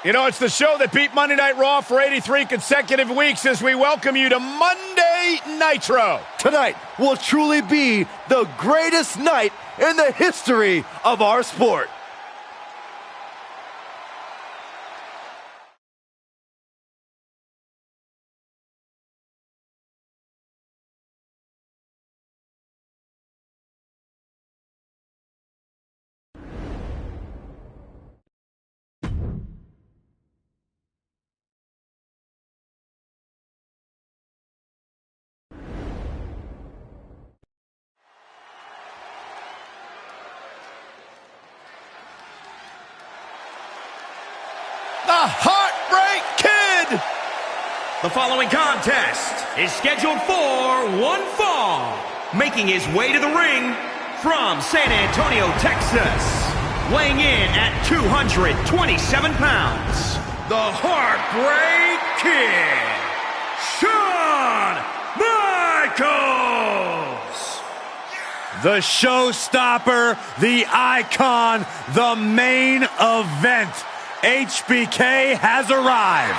You know, it's the show that beat Monday Night Raw for 83 consecutive weeks as we welcome you to Monday Nitro. Tonight will truly be the greatest night in the history of our sport. The Heartbreak Kid! The following contest is scheduled for one fall. Making his way to the ring from San Antonio, Texas. Weighing in at 227 pounds. The Heartbreak Kid, Shawn Michaels! The showstopper, the icon, the main event. HBK has arrived.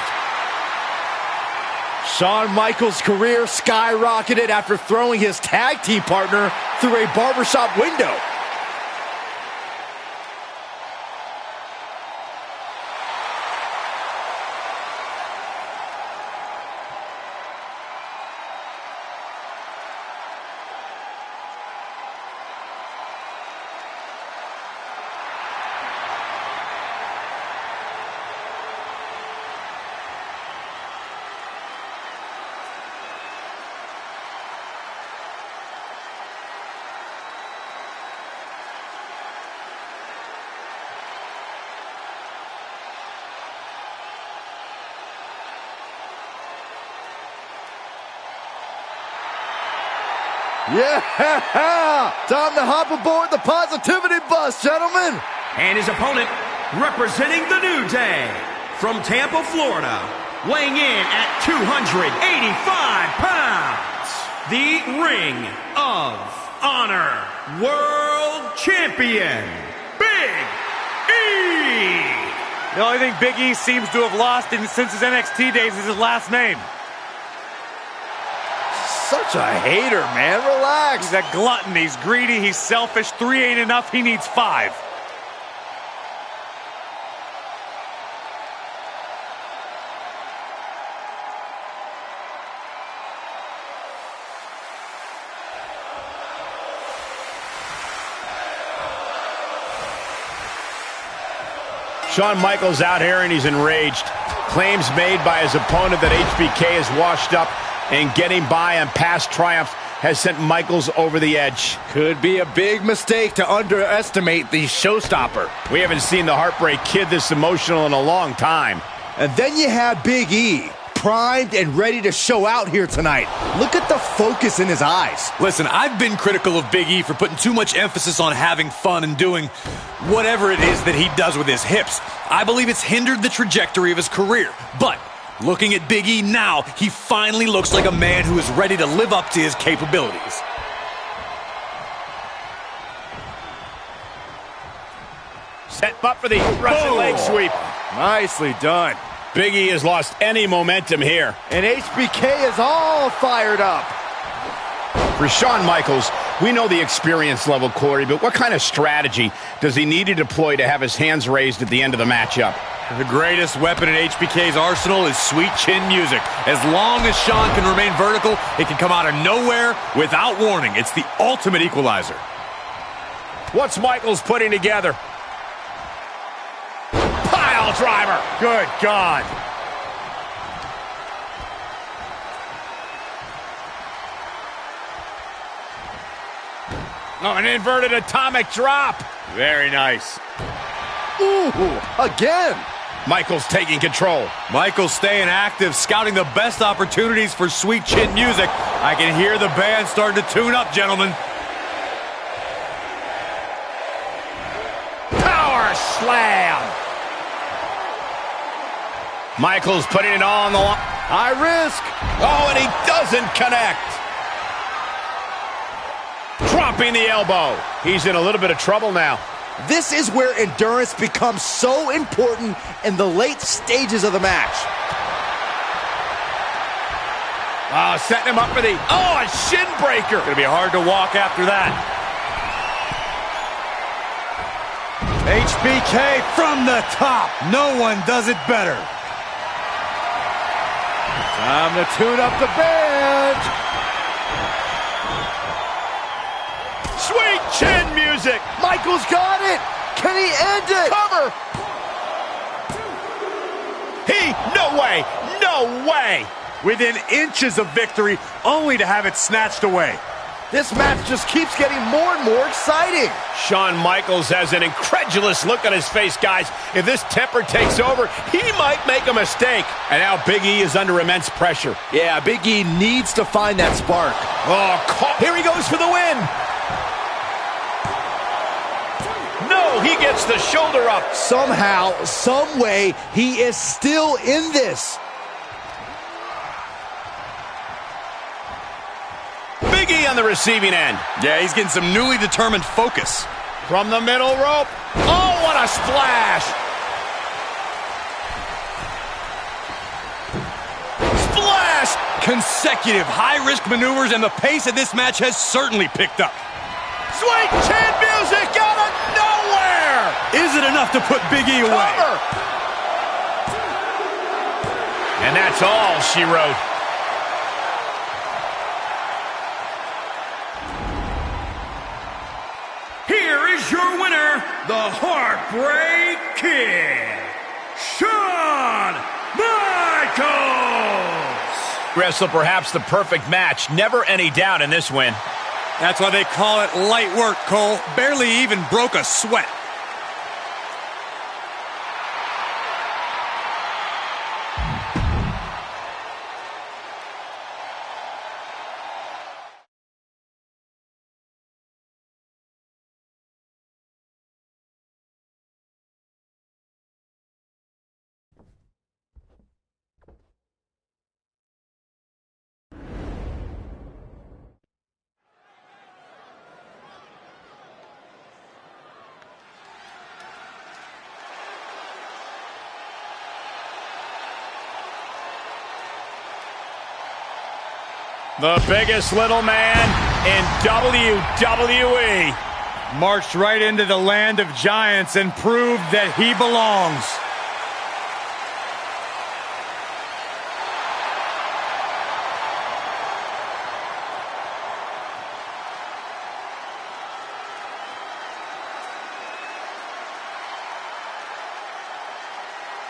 Shawn Michaels' career skyrocketed after throwing his tag team partner through a barbershop window. Yeah! Time to hop aboard the positivity bus, gentlemen! And his opponent, representing the New Day, from Tampa, Florida, weighing in at 285 pounds, the Ring of Honor World Champion, Big E! The only thing Big E seems to have lost since his NXT days is his last name. Such a hater, man. Relax. He's a glutton. He's greedy. He's selfish. 3 ain't enough. He needs 5. Shawn Michaels out here and he's enraged. Claims made by his opponent that HBK is washed up and getting by on past triumphs has sent Michaels over the edge. Could be a big mistake to underestimate the showstopper. We haven't seen the Heartbreak Kid this emotional in a long time. And then you have Big E, primed and ready to show out here tonight. Look at the focus in his eyes. Listen, I've been critical of Big E for putting too much emphasis on having fun and doing whatever it is that he does with his hips. I believe it's hindered the trajectory of his career. But looking at Big E now, he finally looks like a man who is ready to live up to his capabilities. Set up for the Russian leg sweep. Nicely done. Big E has lost any momentum here. And HBK is all fired up. For Shawn Michaels, we know the experience level, Corey, but what kind of strategy does he need to deploy to have his hands raised at the end of the matchup? The greatest weapon in HBK's arsenal is sweet chin music. As long as Shawn can remain vertical, it can come out of nowhere without warning. It's the ultimate equalizer. What's Michaels putting together? Pile driver. Good God. Oh, an inverted atomic drop. Very nice. Ooh, again. Michaels taking control. Michaels staying active, scouting the best opportunities for sweet chin music. I can hear the band starting to tune up, gentlemen. Power slam. Michaels putting it all on the line. High risk. Oh, and he doesn't connect. Dropping the elbow. He's in a little bit of trouble now. This is where endurance becomes so important in the late stages of the match. Oh, setting him up for the, a shin breaker. Gonna be hard to walk after that. HBK from the top. No one does it better. Time to tune up the band. Sweet chin music. Michaels got it. Can he end it? Cover. No way. No way. Within inches of victory, only to have it snatched away. This match just keeps getting more and more exciting. Shawn Michaels has an incredulous look on his face, guys. If this temper takes over, he might make a mistake. And now Big E is under immense pressure. Yeah, Big E needs to find that spark. Here he goes for the win. No, he gets the shoulder up. Somehow, some way, he is still in this. Big E on the receiving end. Yeah, he's getting some newly determined focus. From the middle rope. Oh, what a splash. Splash! Consecutive high-risk maneuvers, and the pace of this match has certainly picked up. Sweet chin music out of nowhere! Is it enough to put Big E away? Cover. And that's all she wrote. Here is your winner, the Heartbreak Kid, Shawn Michaels! Wrestle perhaps the perfect match. Never any doubt in this win. That's why they call it light work, Cole. Barely even broke a sweat. The biggest little man in WWE. Marched right into the land of giants and proved that he belongs.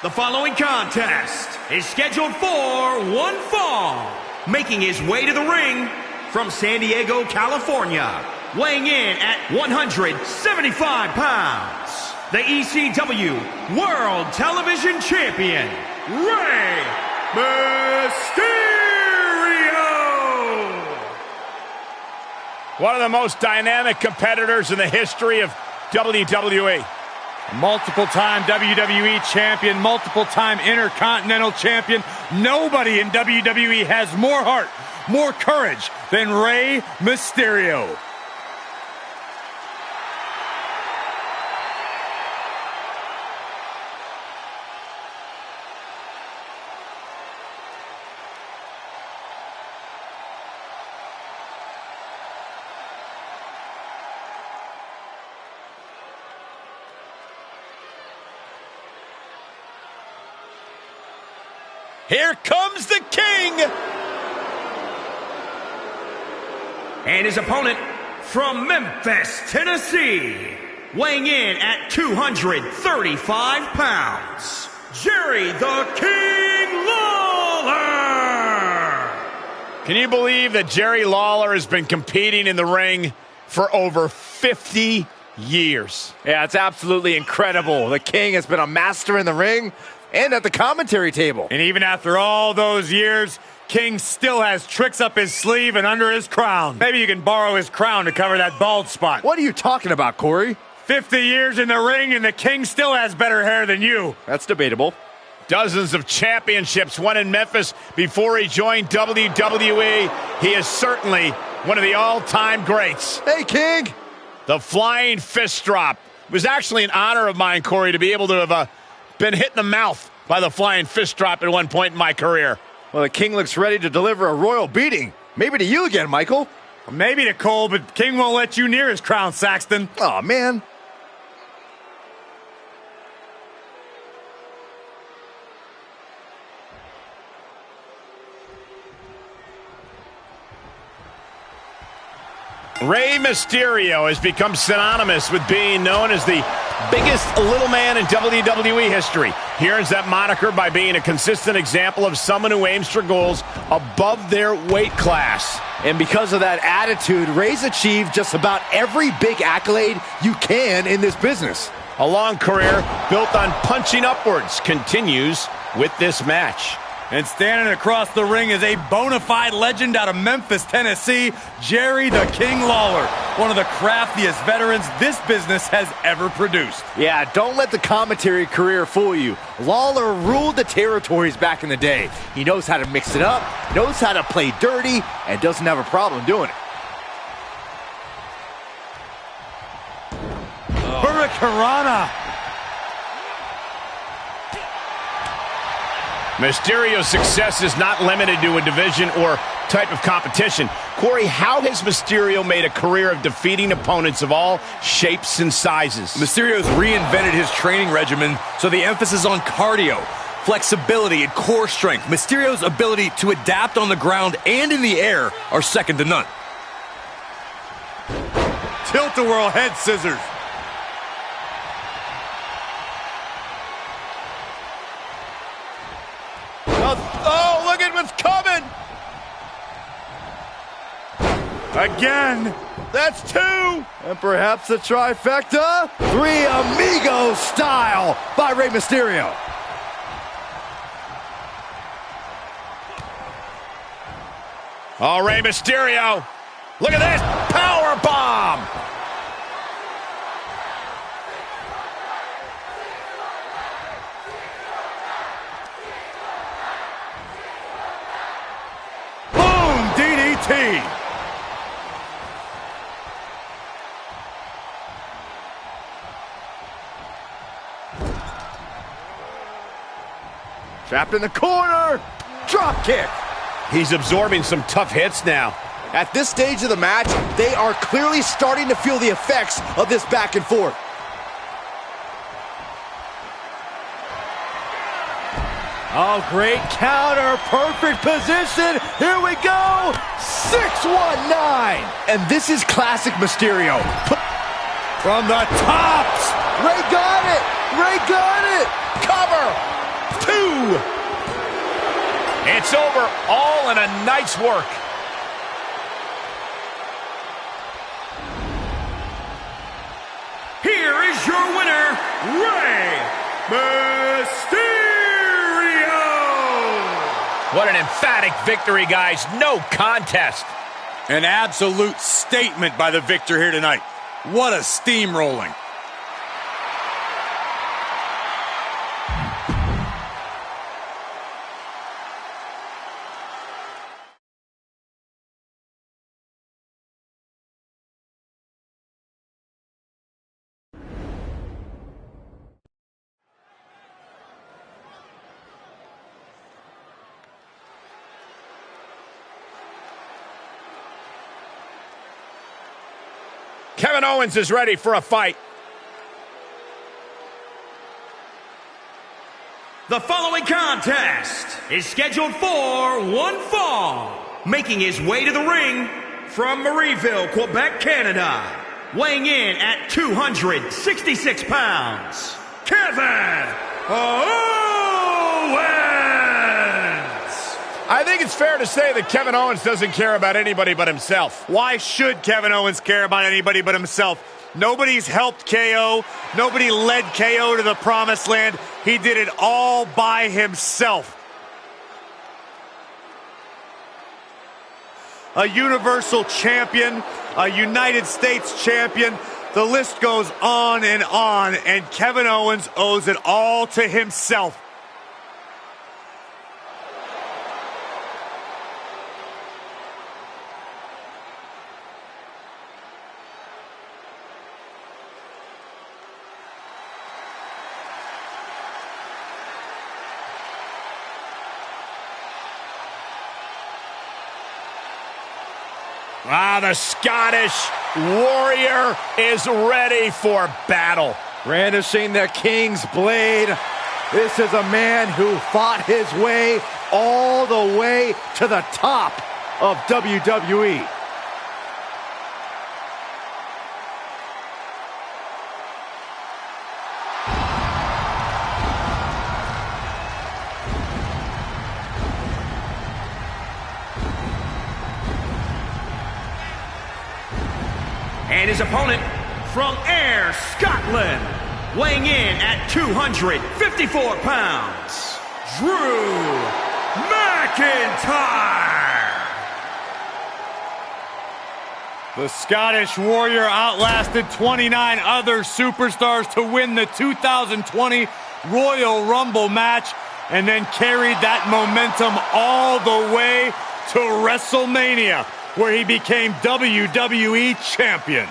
The following contest is scheduled for one fall. Making his way to the ring from San Diego, California, weighing in at 175 pounds, the ECW World Television Champion, Rey Mysterio! One of the most dynamic competitors in the history of WWE. Multiple-time WWE champion, multiple-time Intercontinental champion. Nobody in WWE has more heart, more courage than Rey Mysterio. Here comes the King! And his opponent from Memphis, Tennessee, weighing in at 235 pounds, Jerry the King Lawler! Can you believe that Jerry Lawler has been competing in the ring for over 50 years? Yeah, it's absolutely incredible. The King has been a master in the ring and at the commentary table. And even after all those years, King still has tricks up his sleeve and under his crown. Maybe you can borrow his crown to cover that bald spot. What are you talking about, Corey? 50 years in the ring and the King still has better hair than you. That's debatable. Dozens of championships won in Memphis before he joined WWE. He is certainly one of the all-time greats. Hey, King! The flying fist drop It was actually an honor of mine, Corey, to be able to have been hit in the mouth by the flying fist drop at one point in my career. Well, the King looks ready to deliver a royal beating. Maybe to you again, Michael. Maybe to Cole, but King won't let you near his crown, Saxton. Aw, man. Rey Mysterio has become synonymous with being known as the biggest little man in WWE history. He earns that moniker by being a consistent example of someone who aims for goals above their weight class. And because of that attitude, Rey's achieved just about every big accolade you can in this business. A long career built on punching upwards continues with this match. And standing across the ring is a bona fide legend out of Memphis, Tennessee, Jerry the King Lawler, one of the craftiest veterans this business has ever produced. Yeah, don't let the commentary career fool you. Lawler ruled the territories back in the day. He knows how to mix it up, knows how to play dirty, and doesn't have a problem doing it. Hurricanrana. Mysterio's success is not limited to a division or type of competition. Corey, how has Mysterio made a career of defeating opponents of all shapes and sizes? Mysterio's reinvented his training regimen, so the emphasis on cardio, flexibility, and core strength. Mysterio's ability to adapt on the ground and in the air are second to none. Tilt-a-whirl head scissors. Oh, look at what's coming! Again. That's 2. And perhaps a trifecta. 3 Amigos style by Rey Mysterio. Oh, Rey Mysterio. Look at this. Power bomb. DDT. Trapped in the corner. Drop kick. He's absorbing some tough hits now. At this stage of the match, they are clearly starting to feel the effects of this back and forth. Oh, great counter. Perfect position. Here we go. 619. And this is classic Mysterio. From the tops. Rey got it. Rey got it. Cover. 2. It's over. All in a night's work. Here is your winner, Rey Mysterio. What an emphatic victory, guys. No contest. An absolute statement by the victor here tonight. What a steamrolling. Kevin Owens is ready for a fight. The following contest is scheduled for one fall. Making his way to the ring from Marieville, Quebec, Canada. Weighing in at 266 pounds, Kevin Owens. I think it's fair to say that Kevin Owens doesn't care about anybody but himself. Why should Kevin Owens care about anybody but himself? Nobody's helped KO. Nobody led KO to the promised land. He did it all by himself. A Universal Champion, a United States Champion. The list goes on, and Kevin Owens owes it all to himself. The Scottish Warrior is ready for battle. Brandishing the King's blade. This is a man who fought his way all the way to the top of WWE. And his opponent from Ayr, Scotland, weighing in at 254 pounds, Drew McIntyre. The Scottish Warrior outlasted 29 other superstars to win the 2020 Royal Rumble match and then carried that momentum all the way to WrestleMania, where he became WWE Champion.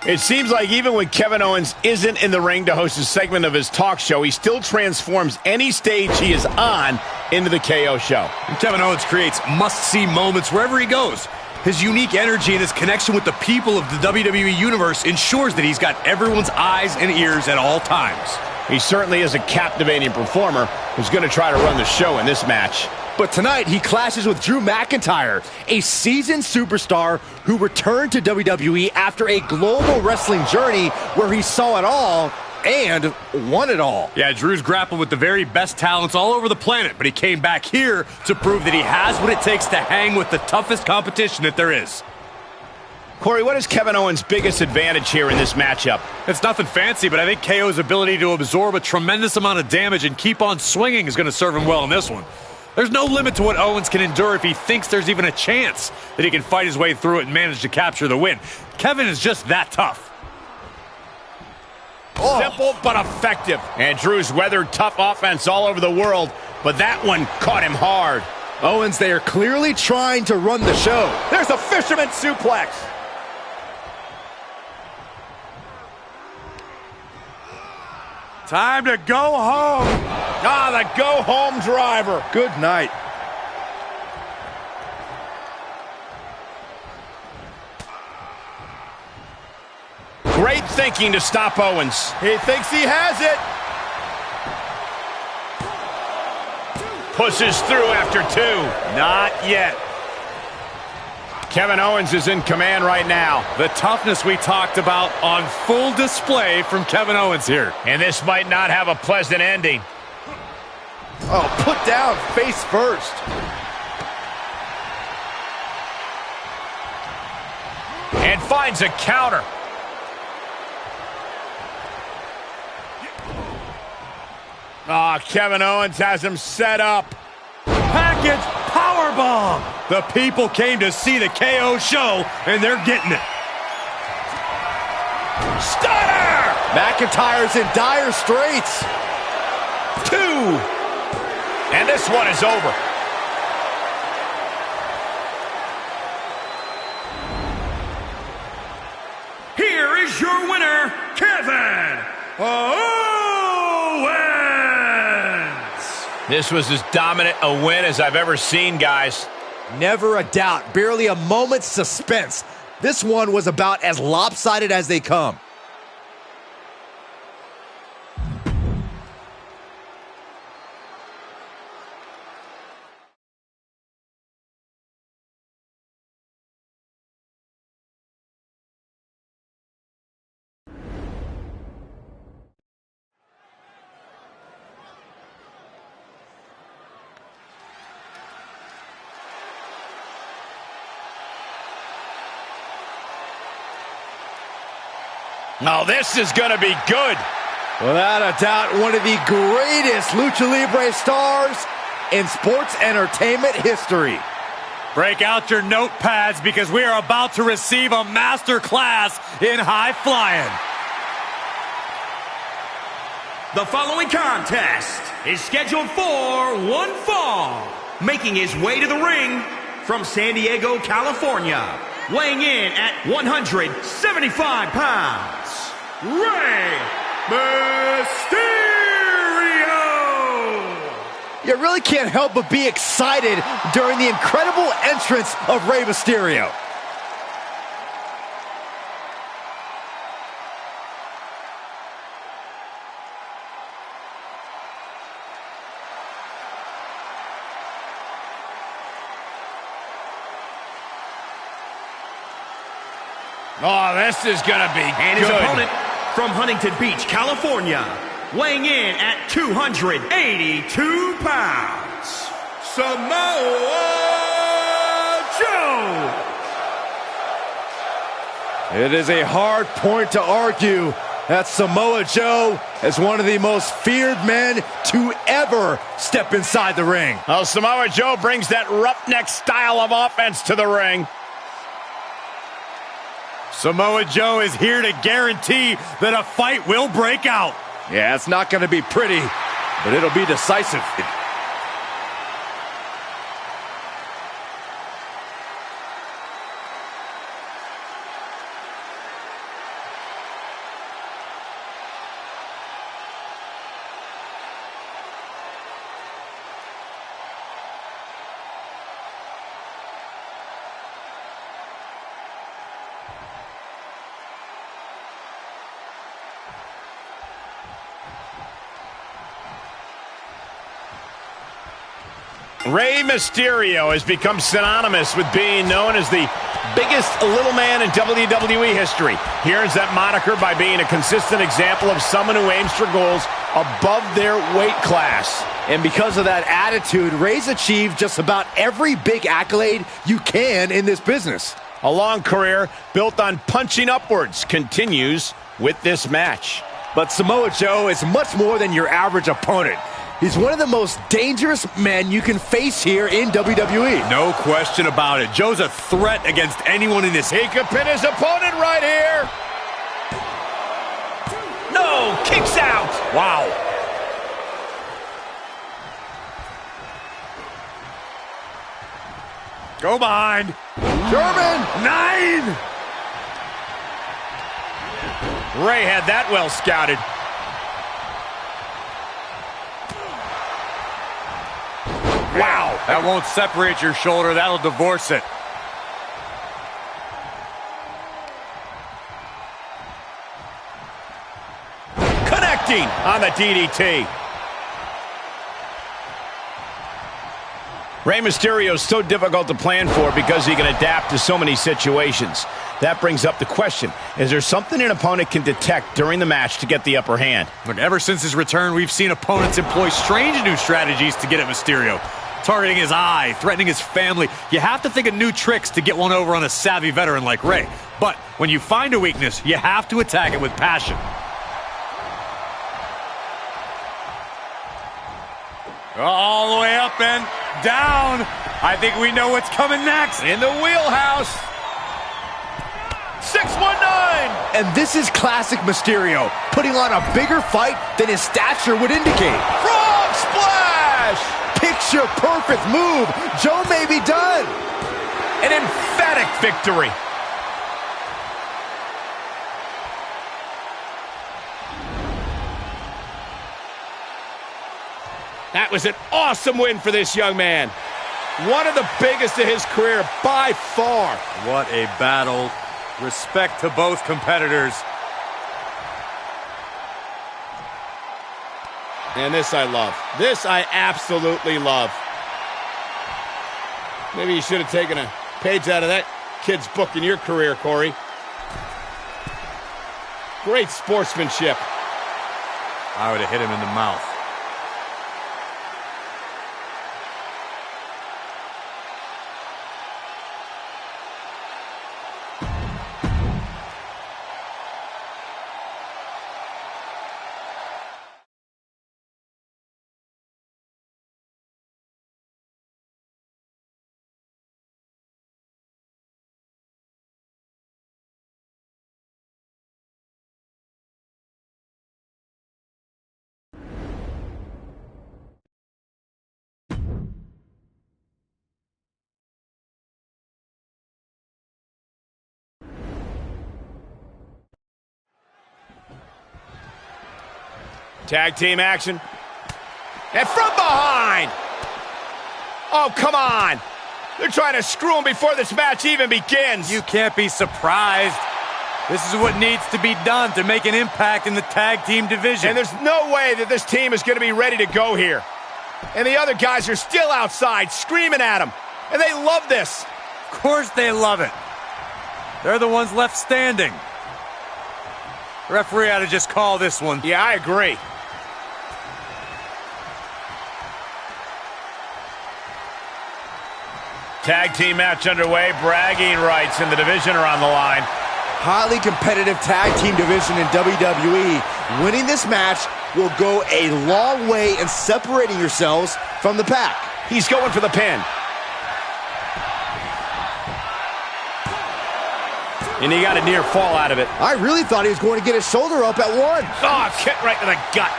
It seems like even when Kevin Owens isn't in the ring to host a segment of his talk show, he still transforms any stage he is on into the KO show. And Kevin Owens creates must-see moments wherever he goes. His unique energy and his connection with the people of the WWE Universe ensures that he's got everyone's eyes and ears at all times. He certainly is a captivating performer who's going to try to run the show in this match. But tonight, he clashes with Drew McIntyre, a seasoned superstar who returned to WWE after a global wrestling journey where he saw it all and won it all. Yeah, Drew's grappled with the very best talents all over the planet, but he came back here to prove that he has what it takes to hang with the toughest competition that there is. Corey, what is Kevin Owens' biggest advantage here in this matchup? It's nothing fancy, but I think KO's ability to absorb a tremendous amount of damage and keep on swinging is going to serve him well in this one. There's no limit to what Owens can endure if he thinks there's even a chance that he can fight his way through it and manage to capture the win. Kevin is just that tough. Simple but effective. And Drew's weathered tough offense all over the world, but that one caught him hard. Owens, they are clearly trying to run the show. There's a fisherman suplex. Time to go home. The go-home driver. Good night. Great thinking to stop Owens. He thinks he has it. Pushes through after two. Not yet. Kevin Owens is in command right now. The toughness we talked about on full display from Kevin Owens here. And this might not have a pleasant ending. Oh, put down face first. And finds a counter. Kevin Owens has him set up. Package powerbomb. The people came to see the KO show, and they're getting it. Stunner! McIntyre's in dire straits. 2. And this one is over. Here is your winner, Kevin Owens! This was as dominant a win as I've ever seen, guys. Never a doubt, barely a moment's suspense. This one was about as lopsided as they come. Now this is going to be good. Without a doubt, one of the greatest Lucha Libre stars in sports entertainment history. Break out your notepads because we are about to receive a master class in high flying. The following contest is scheduled for one fall. Making his way to the ring from San Diego, California, weighing in at 175 pounds, Rey Mysterio! You really can't help but be excited during the incredible entrance of Rey Mysterio. Oh, this is gonna be and good. His opponent from Huntington Beach, California, weighing in at 282 pounds, Samoa Joe! It is a hard point to argue that Samoa Joe is one of the most feared men to ever step inside the ring. Well, Samoa Joe brings that roughneck style of offense to the ring. Samoa Joe is here to guarantee that a fight will break out. Yeah, it's not going to be pretty, but it'll be decisive. Rey Mysterio has become synonymous with being known as the biggest little man in WWE history. He earns that moniker by being a consistent example of someone who aims for goals above their weight class. And because of that attitude, Rey's achieved just about every big accolade you can in this business. A long career built on punching upwards continues with this match. But Samoa Joe is much more than your average opponent. He's one of the most dangerous men you can face here in WWE. No question about it. Joe's a threat against anyone in this. He could pin his opponent right here. No, kicks out. Wow. Go behind. German! 9! Rey had that well scouted. Wow. That won't separate your shoulder. That'll divorce it. Connecting on the DDT. Rey Mysterio is so difficult to plan for because he can adapt to so many situations. That brings up the question, is there something an opponent can detect during the match to get the upper hand? Look, ever since his return, we've seen opponents employ strange new strategies to get at Mysterio. Targeting his eye, threatening his family. You have to think of new tricks to get one over on a savvy veteran like Rey. But when you find a weakness, you have to attack it with passion. All the way up and down. I think we know what's coming next. In the wheelhouse. 619. And this is classic Mysterio, putting on a bigger fight than his stature would indicate. Frog splash. Picture perfect move. Joe may be done. An emphatic victory. That was an awesome win for this young man. One of the biggest of his career by far. What a battle. Respect to both competitors. And this I love. This I absolutely love. Maybe you should have taken a page out of that kid's book in your career, Corey. Great sportsmanship. I would have hit him in the mouth. Tag team action. And from behind. Oh, come on. They're trying to screw him before this match even begins. You can't be surprised. This is what needs to be done to make an impact in the tag team division. And there's no way that this team is going to be ready to go here. And the other guys are still outside screaming at him. And they love this. Of course they love it. They're the ones left standing. The referee ought to just call this one. Yeah, I agree. Tag team match underway. Bragging rights in the division are on the line. Highly competitive tag team division in WWE. Winning this match will go a long way in separating yourselves from the pack. He's going for the pin. And he got a near fall out of it. I really thought he was going to get his shoulder up at one. Oh, kick right to the gut.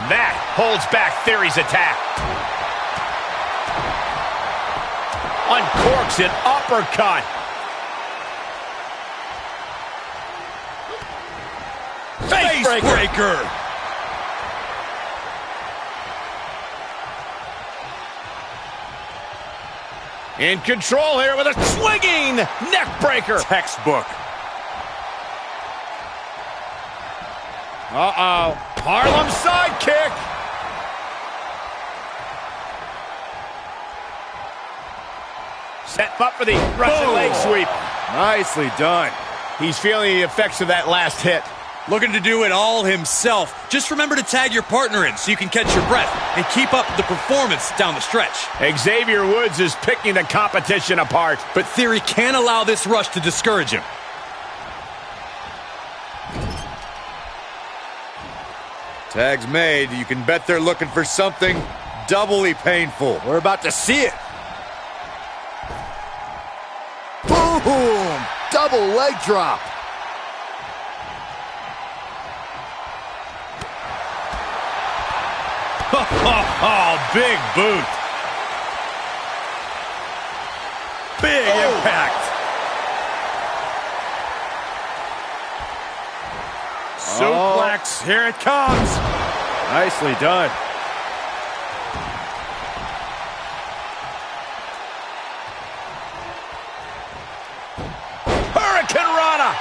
That holds back Theory's attack. Uncorks an uppercut. Face breaker. In control here with a swinging neck breaker. Textbook. Uh-oh. Harlem sidekick. Set up for the Russian leg sweep. Nicely done. He's feeling the effects of that last hit. Looking to do it all himself. Just remember to tag your partner in so you can catch your breath and keep up the performance down the stretch. Xavier Woods is picking the competition apart. But Theory can't allow this rush to discourage him. Tag's made. You can bet they're looking for something doubly painful. We're about to see it. Boom! Double leg drop. Oh, big boot. Big impact. Suplex, here it comes. Nicely done. Hurricane Rana.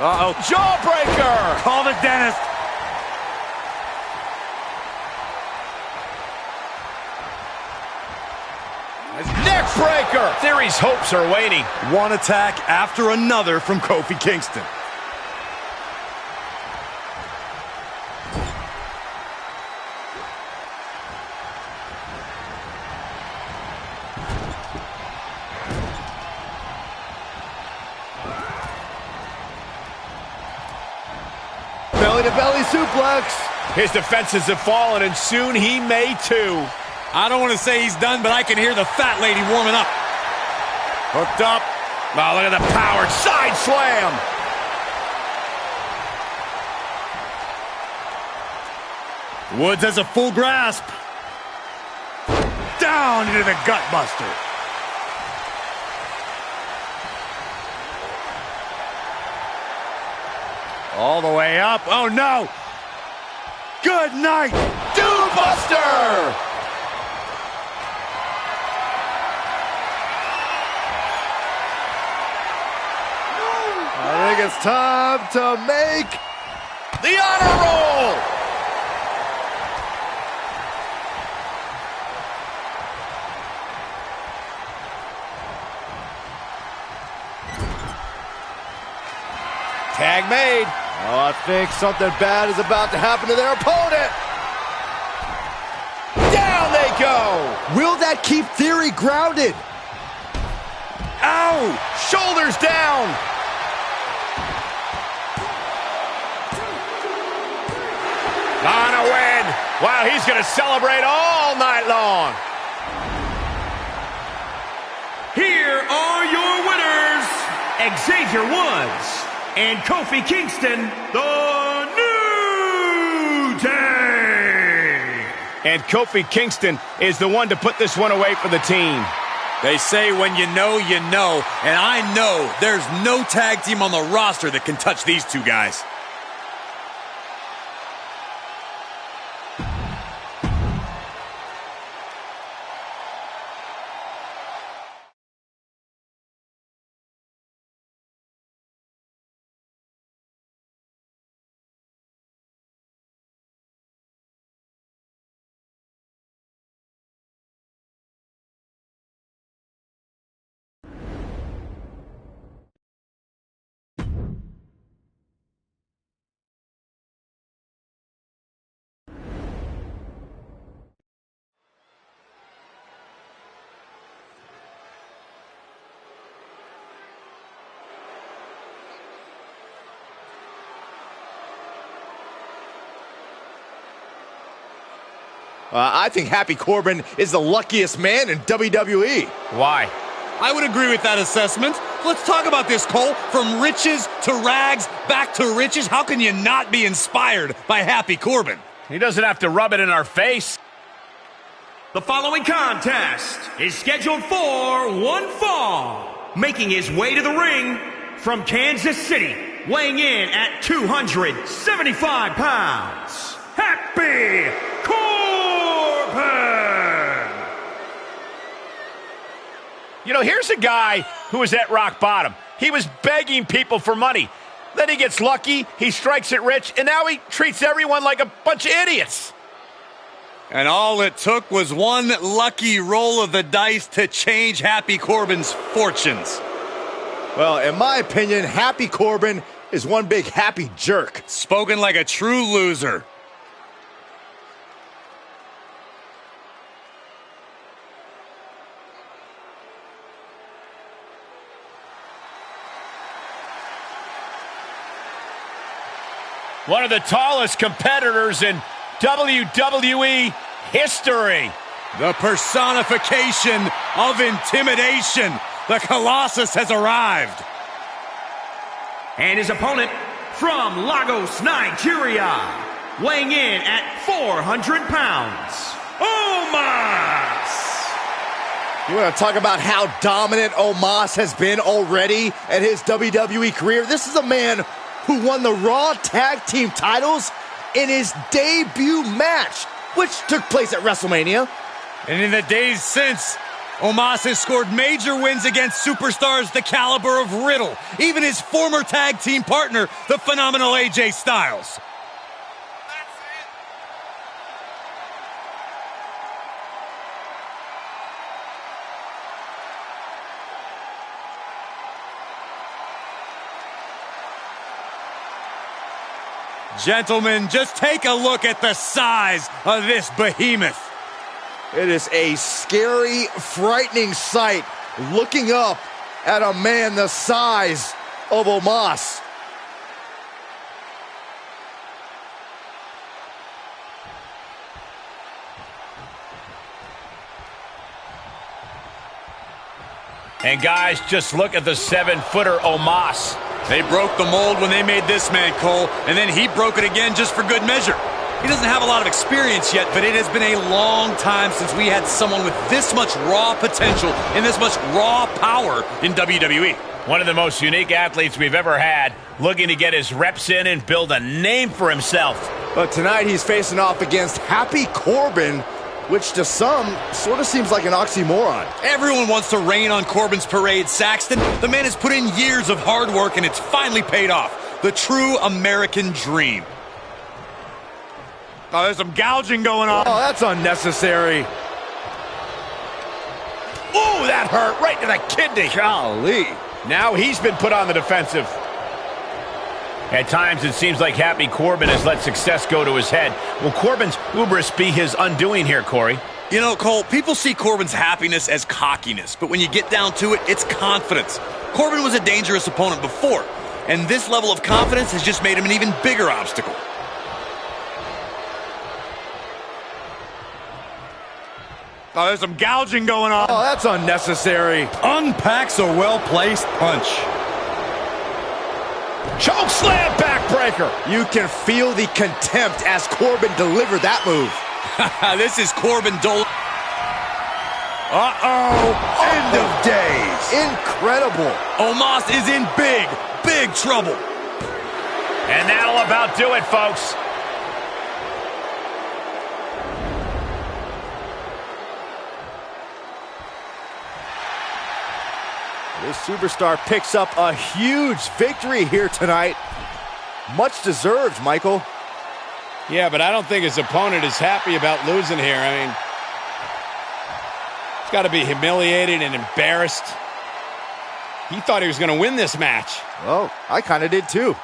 Uh-oh. Jawbreaker. Call the dentist. Neck breaker. Theory's hopes are waning. One attack after another from Kofi Kingston. Belly-to-belly suplex. His defenses have fallen, and soon he may too. I don't want to say he's done, but I can hear the fat lady warming up. Hooked up. Oh, look at the power. Side slam. Woods has a full grasp. Down into the gut buster. All the way up. Oh, no. Good night. Dude Buster. I think it's time to make The honor roll. Tag made. Oh, I think something bad is about to happen to their opponent. Down they go. Will that keep Theory grounded? Ow! Shoulders down. Lana win. Wow, he's going to celebrate all night long. Here are your winners, Xavier Woods and Kofi Kingston, the New Day. And Kofi Kingston is the one to put this one away for the team. They say when you know, and I know there's no tag team on the roster that can touch these two guys. I think Happy Corbin is the luckiest man in WWE. Why? I would agree with that assessment. Let's talk about this, Cole. From riches to rags, back to riches. How can you not be inspired by Happy Corbin? He doesn't have to rub it in our face. The following contest is scheduled for one fall. Making his way to the ring from Kansas City, weighing in at 275 pounds, Happy Corbin! You know, here's a guy who was at rock bottom. He was begging people for money. Then he gets lucky, he strikes it rich, and now he treats everyone like a bunch of idiots. And all it took was one lucky roll of the dice to change Happy Corbin's fortunes. Well, in my opinion, Happy Corbin is one big happy jerk. Spoken like a true loser. One of the tallest competitors in WWE history. The personification of intimidation. The Colossus has arrived. And his opponent from Lagos, Nigeria, weighing in at 400 pounds, Omos! You want to talk about how dominant Omos has been already at his WWE career? This is a man who won the Raw Tag Team titles in his debut match, which took place at WrestleMania. And in the days since, Omos has scored major wins against superstars the caliber of Riddle, even his former tag team partner, the phenomenal AJ Styles. Gentlemen, just take a look at the size of this behemoth. It is a scary, frightening sight looking up at a man the size of Omos. And guys, just look at the 7-footer Omos. They broke the mold when they made this man, Cole, and then he broke it again just for good measure. He doesn't have a lot of experience yet, but it has been a long time since we had someone with this much raw potential and this much raw power in WWE. One of the most unique athletes we've ever had, looking to get his reps in and build a name for himself. But tonight he's facing off against Happy Corbin, which to some sort of seems like an oxymoron. Everyone wants to rain on Corbin's parade, Saxton. The man has put in years of hard work, and it's finally paid off. The true American dream. Oh, there's some gouging going on. Oh, that's unnecessary. Ooh, that hurt right to the kidney. Golly. Now he's been put on the defensive. At times, it seems like Happy Corbin has let success go to his head. Will Corbin's hubris be his undoing here, Corey? You know, Cole, people see Corbin's happiness as cockiness, but when you get down to it, it's confidence. Corbin was a dangerous opponent before, and this level of confidence has just made him an even bigger obstacle. Oh, there's some gouging going on. Oh, that's unnecessary. Unpacks a well-placed punch. Choke slam backbreaker. You can feel the contempt as Corbin delivered that move. This is Corbin Dole. Uh-oh. End of days. Incredible. Omos is in big trouble. And that'll about do it, folks. This superstar picks up a huge victory here tonight. Much deserved, Michael. Yeah, but I don't think his opponent is happy about losing here. I mean, he's got to be humiliated and embarrassed. He thought he was going to win this match. Well, I kind of did too.